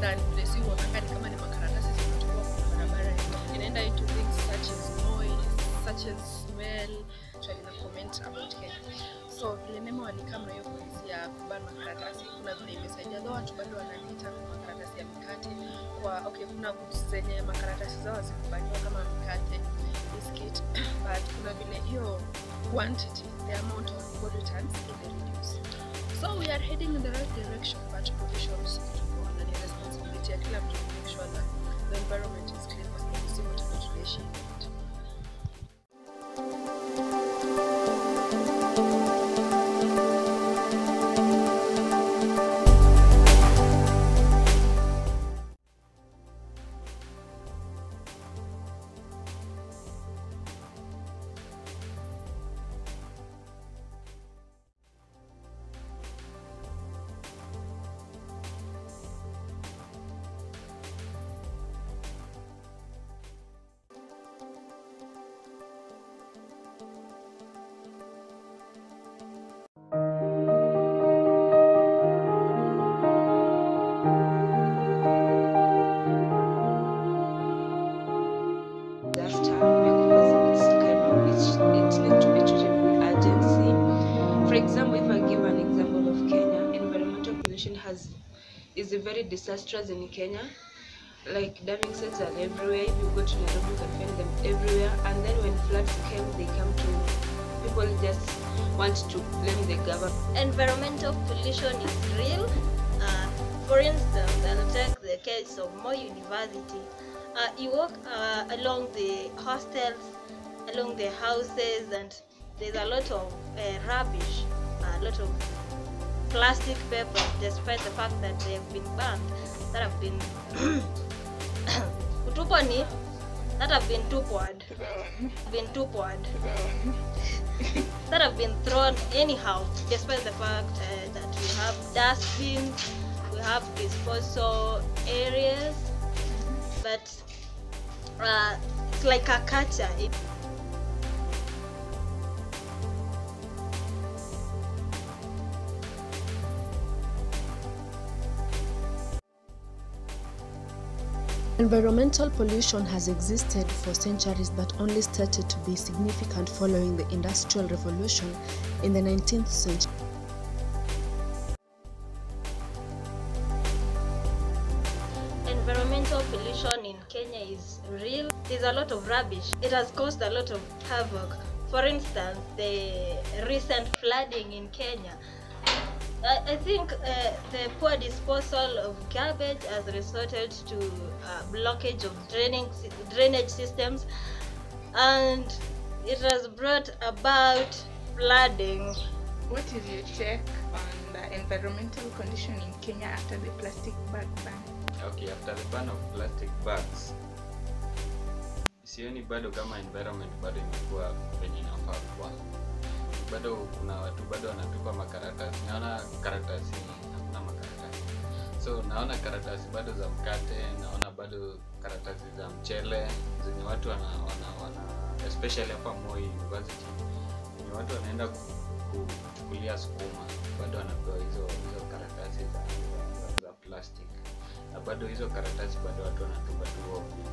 than place you wananga ni kama ni makaratasi zinatoka kwa barabara. Inaenda into things such as noise, such as smell, actually na comment about Kenya. So vile Neema walikam na hiyo policy ya kubana makaratasi, kuna vile imesaidia though watu bado wanalita makaratasi ya mikate kwa kuna goods zenye makaratasi zao zikubaniwa kama mikate, biscuit, but kuna vile hiyo quantity, the amount of body returns in reduce. So we are heading in the right direction, but provisions on the responsibility ya kila mtu to make sure that the environment is clean kwa sababu si wote tunaishi. For example, if I give an example of Kenya, environmental pollution is very disastrous in Kenya. Like dumping sites are everywhere. If you go to Nairobi, you can find them everywhere. And then when floods came, people just want to blame the government. Environmental pollution is real. For instance, I'll take the case of Moi University. You walk along the hostels, along the houses, and there's a lot of rubbish, a lot of plastic paper, despite the fact that they have been banned, that have been that have been that have been thrown anyhow, despite the fact that we have dustbins, we have disposal areas, but it's like a culture. Environmental pollution has existed for centuries but only started to be significant following the Industrial Revolution in the 19th century. Environmental pollution in Kenya is real. There's a lot of rubbish. It has caused a lot of havoc. For instance, the recent flooding in Kenya. I think the poor disposal of garbage has resulted to blockage of drainage systems, and it has brought about flooding. What is your take on the environmental condition in Kenya after the plastic bag ban? Okay, after the ban of plastic bags, sioni bado kama environment bado imekuwa penye inafaa kuwa. Bado kuna watu bado wanatupa makaratasi. Naona karatasi, hakuna makaratasi. So naona karatasi bado za mkate, naona bado karatasi za mchele zenye watu wana especially hapa Moi University. Ni watu wanaenda kuchukulia sukuma, bado wanapewa hizo karatasi za plastic. Na bado hizo karatasi bado watu wanatupa tu ovyo.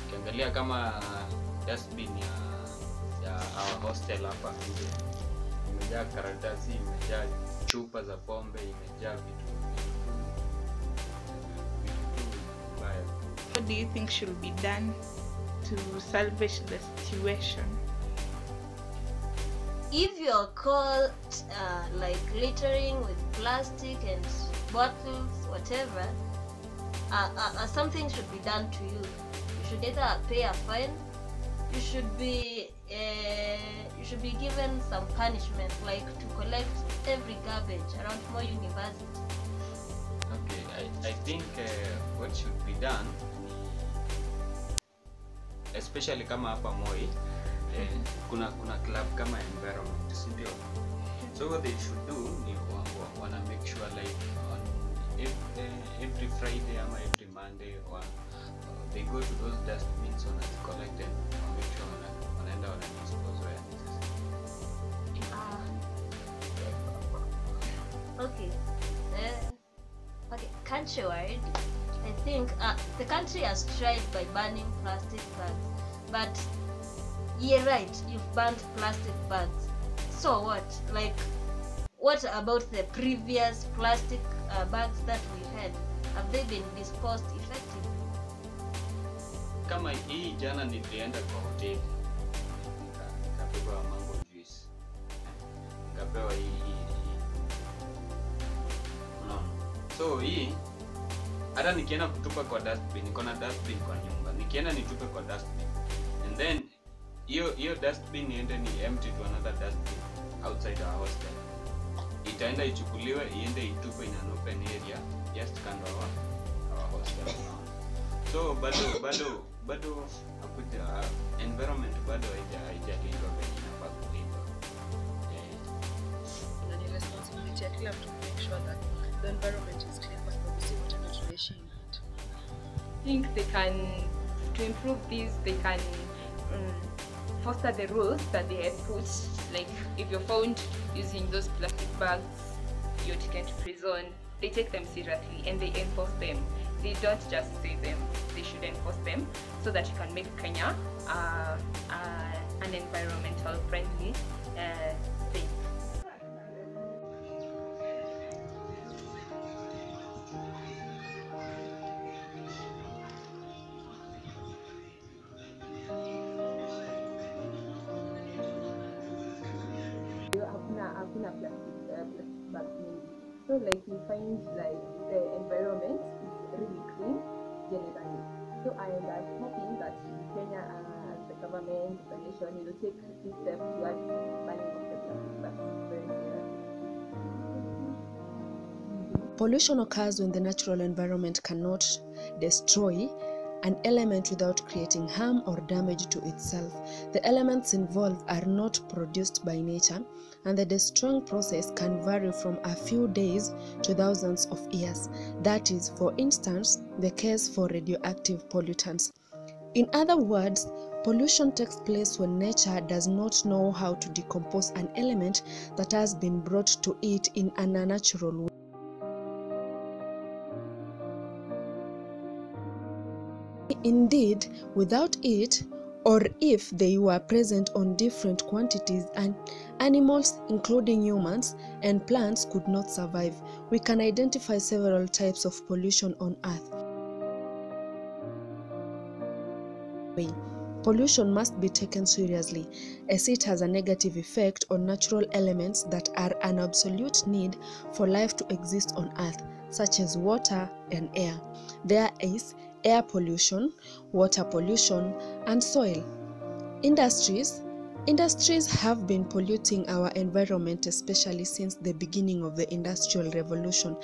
Ukiangalia kama dustbin ya our hostel hapa nje, imejaa karatasi, imejaa chupa za pombe, imejaa vitu mbaya. What do you think should be done to salvage the situation? If you are caught like littering with plastic and bottles, whatever, something should be done to you. You should either pay a fine. You should be given some punishment, like to collect every garbage around Moi University. Okay, I think what should be done, especially kama hapa Moi, kuna club kama environment, sindio? So what they should do ni wanna make sure like on every Friday or every Monday or they go to those dustbins on and collect them and make sure wanaenda wana dispose where Okay. Okay, countrywide, I think the country has tried by banning plastic bags, but you're right, you've banned plastic bags. So what? Like, what about the previous plastic bags that we had? Have they been disposed effectively? Kama hii jana nilienda kwa hoteli nikapewa mango juice, nikapewa hii. So hii hata nikienda kutupa kwa dustbin, niko na dustbin kwa nyumba, nikienda nitupe kwa dustbin, and then hiyo dustbin iende ni empty to another dustbin outside our hostel, itaenda ichukuliwe iende itupe in an open area just kando our hostel. So bado akuja environment bado haijalindwa venye inafaa kulindwa. Na ni responsibility ya kila mtu to make sure that the environment is clean, but obviously wote ndio tunaishi in it. I think they can, to improve this, they can foster the rules that they had put. Like, if you're found using those plastic bags, you're taken to prison. They take them seriously and they enforce them. They don't just say them, they should enforce them, so that you can make Kenya an environmental friendly state. Hakuna plastic bags mingi. So like you find like the environment is really clean generally. So I am hoping that Kenya as the government, the nation, will take this step towards banning of the plastic bags very seriously. Pollution occurs when the natural environment cannot destroy an element without creating harm or damage to itself. The elements involved are not produced by nature, and the destroying process can vary from a few days to thousands of years. That is, for instance, the case for radioactive pollutants. In other words, pollution takes place when nature does not know how to decompose an element that has been brought to it in an unnatural way. Indeed, without it, or if they were present on different quantities, and animals, including humans and plants, could not survive. We can identify several types of pollution on Earth. Pollution must be taken seriously, as it has a negative effect on natural elements that are an absolute need for life to exist on Earth, such as water and air. There is air pollution, water pollution, and soil. Industries have been polluting our environment, especially since the beginning of the Industrial Revolution,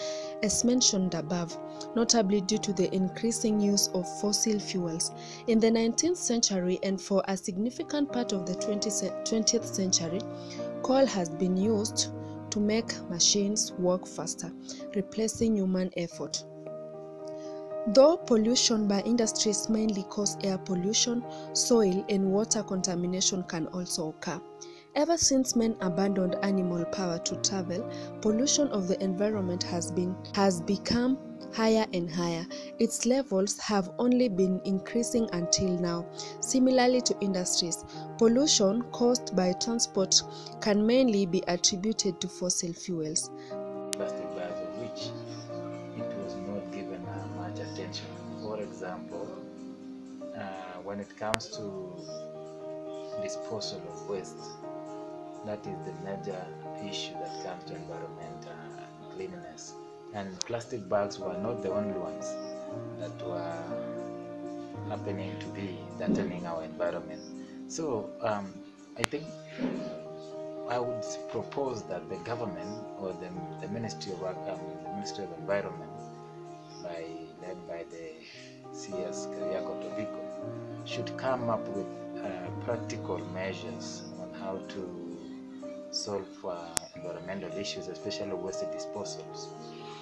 as mentioned above, notably due to the increasing use of fossil fuels. In the 19th century and for a significant part of the 20th century, coal has been used to make machines work faster, replacing human effort. Though pollution by industries mainly cause air pollution, soil and water contamination can also occur. Ever since men abandoned animal power to travel, pollution of the environment has become higher and higher. Its levels have only been increasing until now. Similarly to industries, pollution caused by transport can mainly be attributed to fossil fuels. Plastic bags, of which it was not given much attention. For example, when it comes to disposal of waste, that is the major issue that comes to environment cleanliness. And plastic bags were not the only ones that were happening to be threatening our environment. So I think I would propose that the government or the Ministry of Environment, led by the CS Kariako Tobiko, should come up with practical measures on how to solve environmental issues, especially waste disposals.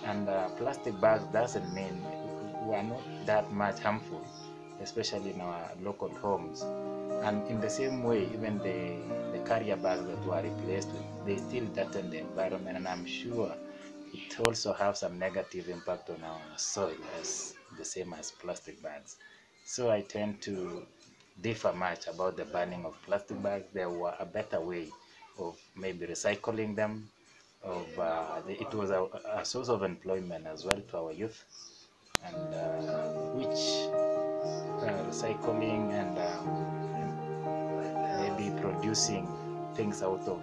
And plastic bags doesn't mean we are not that much harmful, especially in our local homes. And in the same way, even the carrier bags that were replaced with, they still threaten the environment, and I'm sure it also has some negative impact on our soil, as the same as plastic bags. So I tend to differ much about the banning of plastic bags. There were a better way of maybe recycling them. It was a source of employment as well to our youth, and which recycling and maybe producing things out of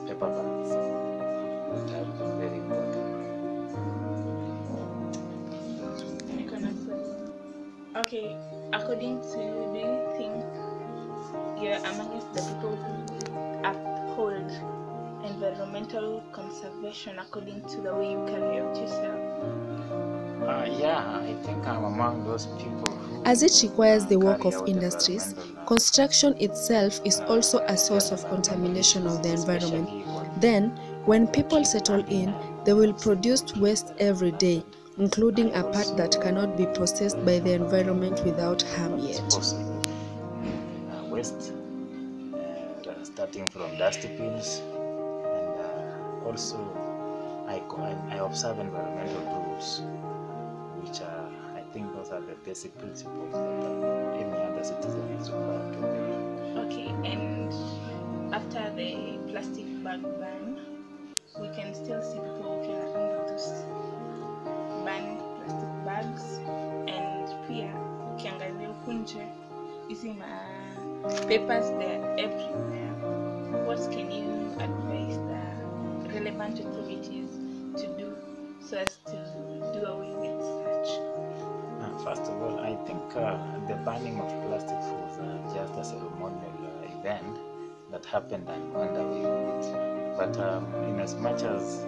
paper bags would have been very important. Okay, according to you, do you think you're amongst the people who uphold environmental conservation according to the way you carry out yourself? Yeah, I think I'm among those people who, As it requires the work carry of out industries, environmental, construction itself is also a source of contamination of the environment. Then, when people settle in, they will produce waste every day, including a part that cannot be processed by the environment without harm yet. Waste, starting from dustbins, and also I observe environmental rules, which are, I think those are the basic principles that any other citizen is required to obey. Okay, and after the plastic bag ban, we can still see people walking around with those banned plastic bags, and pia ukiangalia huku nje hizi papers they're everywhere. What can you advise the relevant authorities to do so as to do away with such? First of all, I think the banning of plastic was just a ceremonial event that happened and went away with it. But in as much as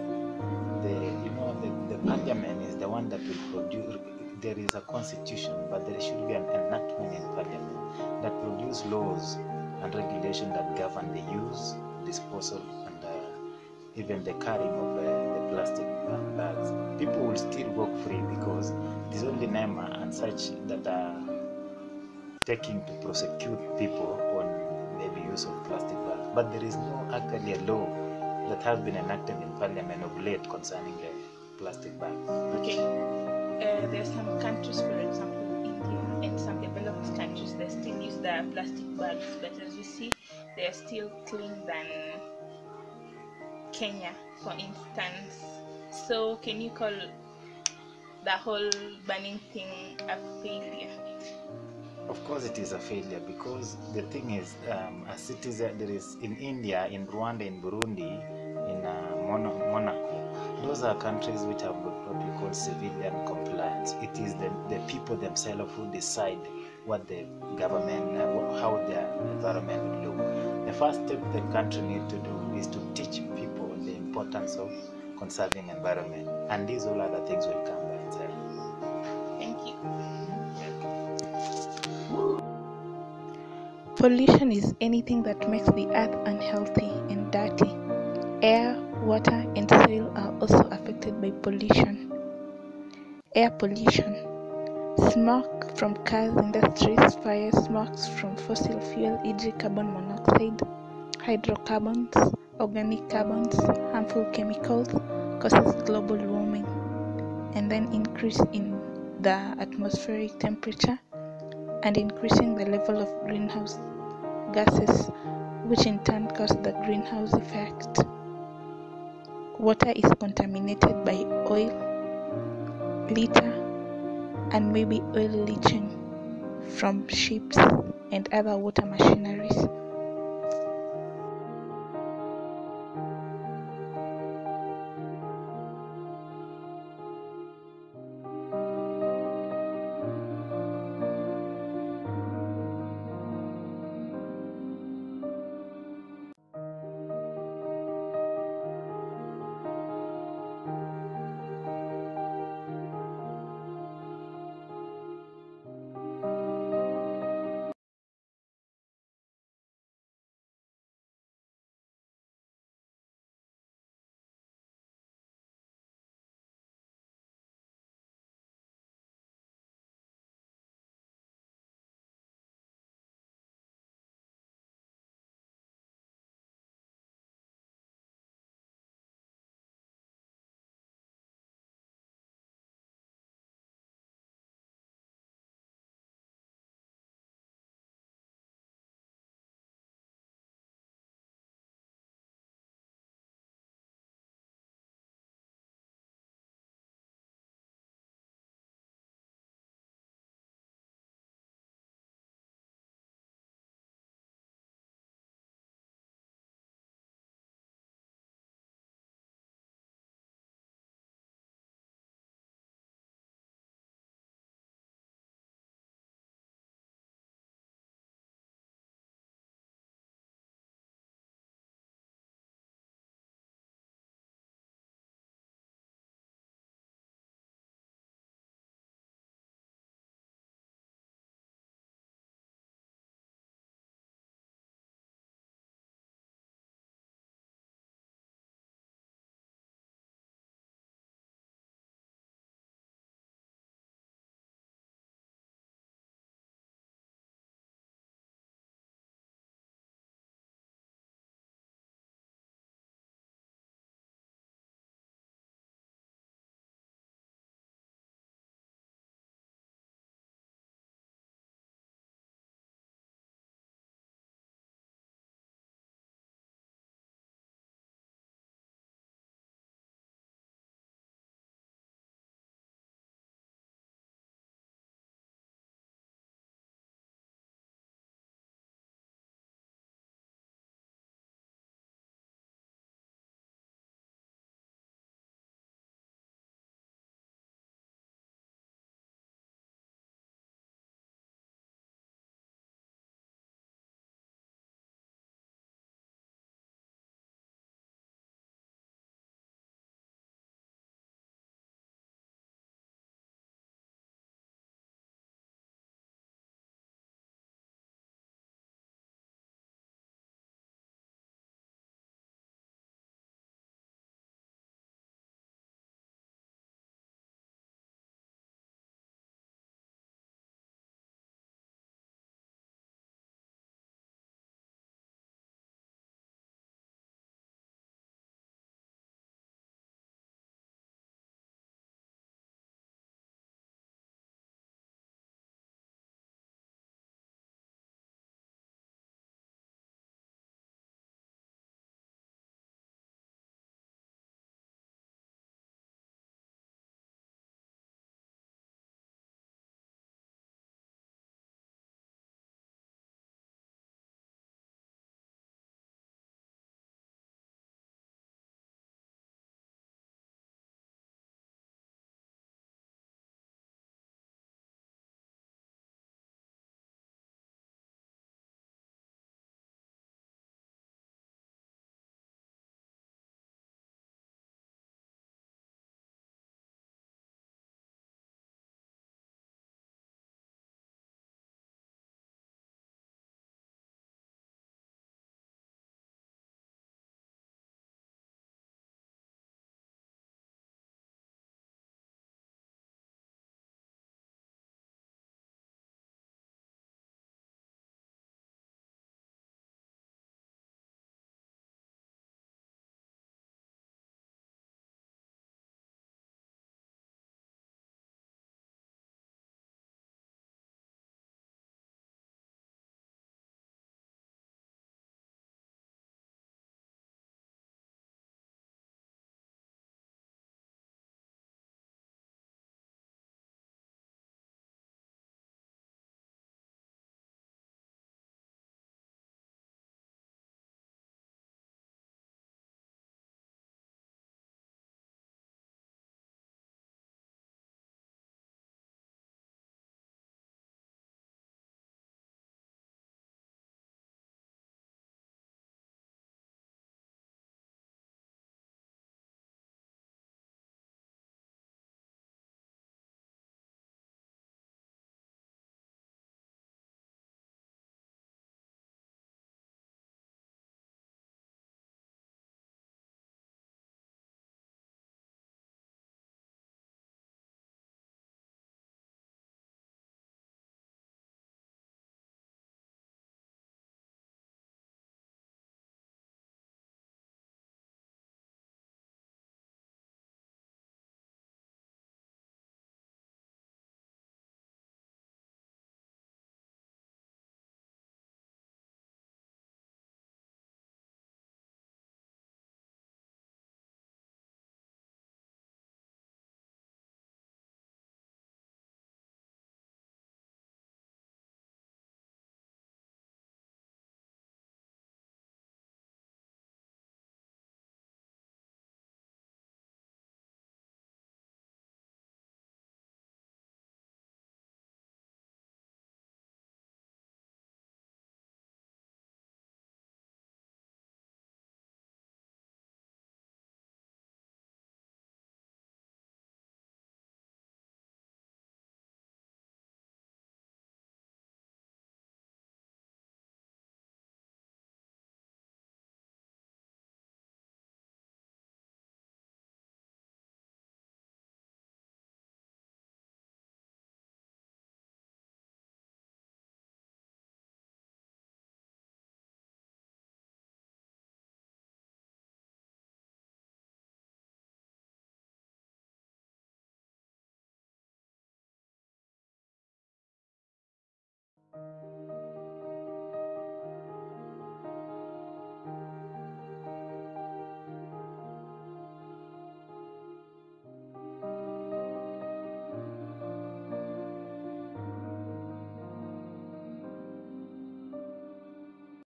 the parliament is the one that will produce, there is a constitution, but there should be an enactment in parliament that produce laws and regulations that govern the use, disposal, and even the carrying of the plastic bags. People will still walk free because it is only NEMA and such that are taking to prosecute people on maybe use of plastic bags. But there is no actually a law that has been enacted in parliament of late concerning the plastic bags. Okay, there are some countries, for example India and some developed countries, that still use the plastic bags, but as you see, they are still clean than Kenya, for instance. So can you call the whole banning thing a failure? Of course it is a failure, because the thing is, a citizen, there is in India, in Rwanda, in Burundi, in Monaco, those are countries which have got what we call civilian compliance. It is the people themselves who decide what the government, how their environment will look. The first step the country needs to do is to teach people the importance of conserving environment, and these all other things will come by itself. Thank you. Pollution is anything that makes the earth unhealthy and dirty. Air, water, and soil are also affected by pollution. Air pollution. Smoke from cars, industries, fire, smokes from fossil fuel, e.g. carbon monoxide, hydrocarbons, organic carbons, harmful chemicals, causes global warming, and then increase in the atmospheric temperature and increasing the level of greenhouse gases, which in turn cause the greenhouse effect. Water is contaminated by oil, litter, and maybe oil leaching from ships and other water machineries.